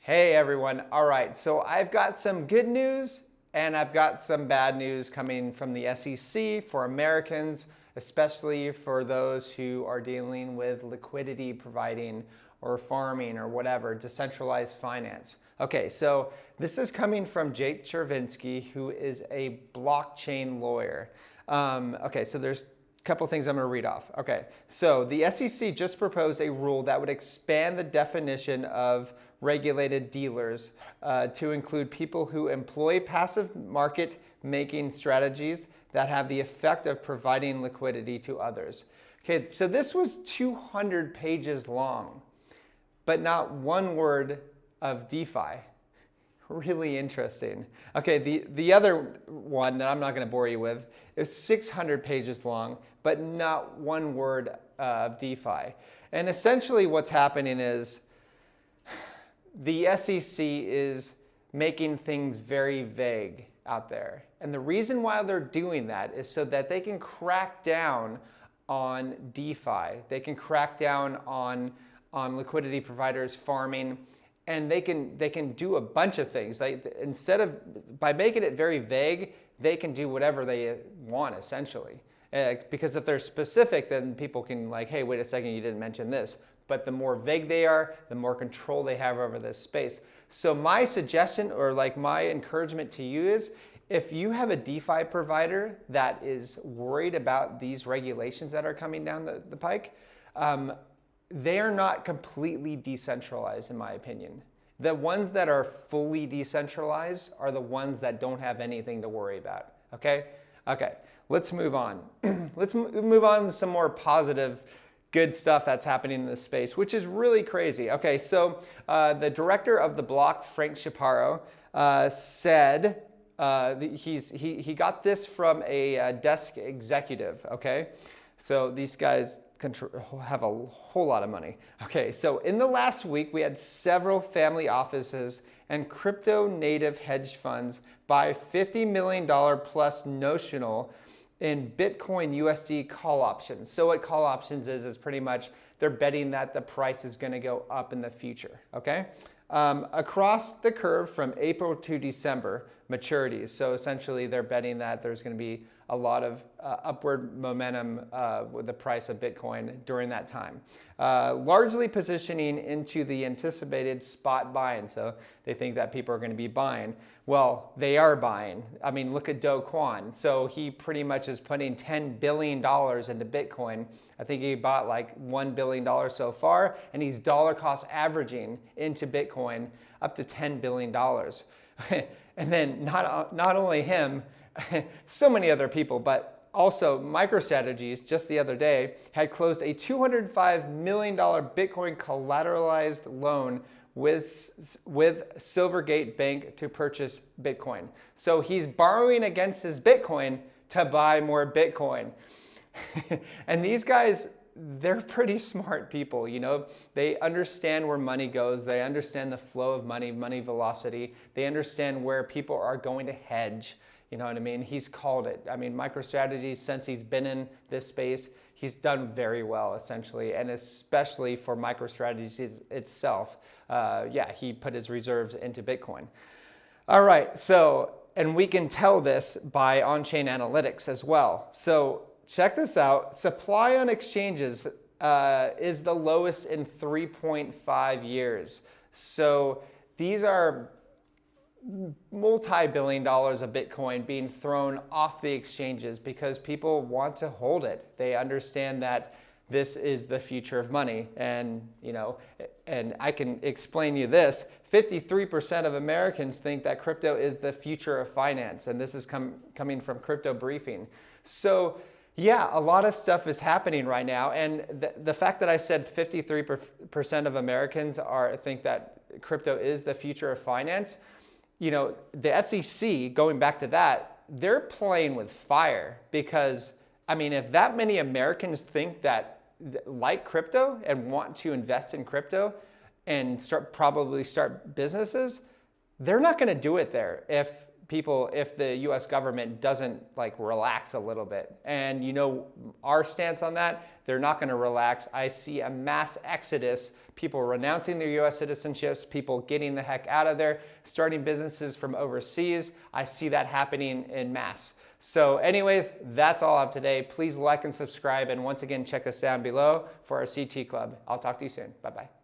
Hey everyone. All right, so I've got some good news and I've got some bad news coming from the SEC for Americans, especially for those who are dealing with liquidity providing or farming or whatever, decentralized finance. Okay, so this is coming from Jake Chervinsky, who is a blockchain lawyer. Okay, so there's couple things I'm going to read off. Okay, so the SEC just proposed a rule that would expand the definition of regulated dealers to include people who employ passive market making strategies that have the effect of providing liquidity to others. Okay, so this was 200 pages long, but not one word of DeFi. Really interesting. Okay, the other one that I'm not going to bore you with is 600 pages long, but not one word of DeFi. And essentially what's happening is the SEC is making things very vague out there. And the reason why they're doing that is so that they can crack down on DeFi. They can crack down on liquidity providers, farming, and they can do a bunch of things. By making it very vague, they can do whatever they want essentially. Because if they're specific, then people can like, hey, wait a second, you didn't mention this. But the more vague they are, the more control they have over this space. So my suggestion or like my encouragement to you is, if you have a DeFi provider that is worried about these regulations that are coming down the pike, they are not completely decentralized, in my opinion. The ones that are fully decentralized are the ones that don't have anything to worry about, okay? Okay, let's move on. Let's move on to some more positive, good stuff that's happening in this space, which is really crazy. Okay, so the director of the block, Frank Chaparro, said he got this from a desk executive, okay? So these guys have a whole lot of money. Okay, so in the last week, we had several family offices and crypto native hedge funds buy $50 million plus notional in Bitcoin USD call options. So what call options is pretty much they're betting that the price is going to go up in the future, okay? Across the curve from April to December maturities. So essentially they're betting that there's going to be a lot of upward momentum with the price of Bitcoin during that time. Largely positioning into the anticipated spot buying. So they think that people are going to be buying. Well, they are buying. I mean, look at Do Kwon. So he pretty much is putting $10 billion into Bitcoin. I think he bought like $1 billion so far, and he's dollar cost averaging into Bitcoin up to $10 billion. And then not only him, so many other people, but also MicroStrategies just the other day had closed a $205 million Bitcoin collateralized loan with Silvergate Bank to purchase Bitcoin. So he's borrowing against his Bitcoin to buy more Bitcoin. And these guys, they're pretty smart people, you know. They understand where money goes. They understand the flow of money, money velocity. They understand where people are going to hedge. You know what I mean? He's called it. I mean, MicroStrategy, since he's been in this space, he's done very well, essentially, and especially for MicroStrategy itself. Yeah, he put his reserves into Bitcoin. All right, so, and we can tell this by on-chain analytics as well. So check this out. Supply on exchanges is the lowest in 3.5 years. So these are multi-billion dollars of Bitcoin being thrown off the exchanges because people want to hold it. They understand that this is the future of money. And, you know, and I can explain you this, 53% of Americans think that crypto is the future of finance. And this is coming from Crypto Briefing. So yeah, a lot of stuff is happening right now. And the fact that I said 53% of Americans think that crypto is the future of finance, you know, the SEC, going back to that, they're playing with fire because, I mean, if that many Americans think that like crypto and want to invest in crypto and probably start businesses, they're not going to do it there if people if the US government doesn't like relax a little bit. And you know our stance on that, they're not going to relax. I see a mass exodus, people renouncing their US citizenships, people getting the heck out of there, starting businesses from overseas. I see that happening in mass. So anyways, that's all I have today. Please like and subscribe, and once again check us down below for our CT Club. I'll talk to you soon. Bye-bye.